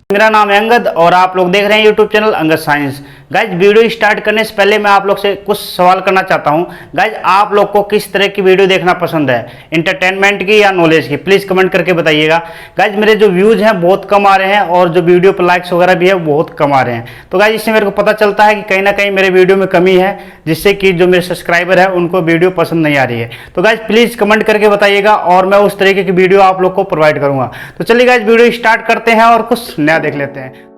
मेरा नाम है अंगद और आप लोग देख रहे हैं YouTube channel Angad science. Guys video start करने से पहले मैं आप लोग से कुछ सवाल करना चाहता हूं। गाइज आप लोग को किस तरह की वीडियो देखना पसंद है, इंटरटेनमेंट की या नॉलेज की? प्लीज़ कमेंट करके बताइएगा। गाइज मेरे जो व्यूज़ हैं बहुत कम आ रहे हैं और जो वीडियो पर लाइक्स वगैरह भी है बहुत कम आ रहे हैं। तो गाइज इससे मेरे को पता चलता है कि कहीं ना कहीं मेरे वीडियो में कमी है, जिससे कि जो मेरे सब्सक्राइबर है उनको वीडियो पसंद नहीं आ रही है। तो गाइज प्लीज़ कमेंट करके बताइएगा और मैं उस तरीके की वीडियो आप लोग को प्रोवाइड करूँगा। तो चलिए गाइज वीडियो स्टार्ट करते हैं और कुछ नया देख लेते हैं।